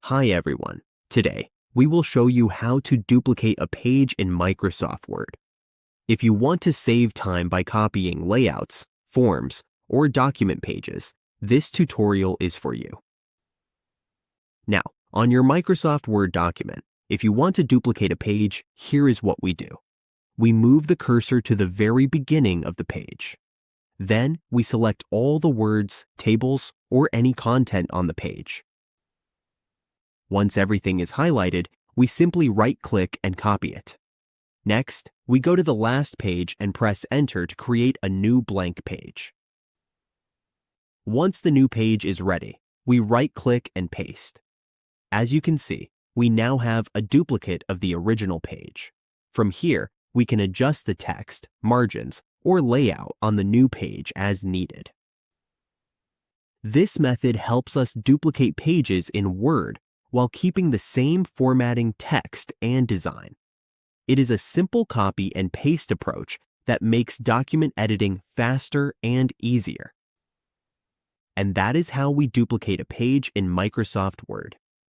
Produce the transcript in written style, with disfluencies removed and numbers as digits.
Hi everyone. Today, we will show you how to duplicate a page in Microsoft Word. If you want to save time by copying layouts, forms, or document pages, this tutorial is for you. Now, on your Microsoft Word document, if you want to duplicate a page, here is what we do. We move the cursor to the very beginning of the page. Then, we select all the words, tables, or any content on the page. Once everything is highlighted, we simply right-click and copy it. Next, we go to the last page and press Enter to create a new blank page. Once the new page is ready, we right-click and paste. As you can see, we now have a duplicate of the original page. From here, we can adjust the text, margins, or layout on the new page as needed. This method helps us duplicate pages in Word while keeping the same formatting, text, and design. It is a simple copy and paste approach that makes document editing faster and easier. And that is how we duplicate a page in Microsoft Word.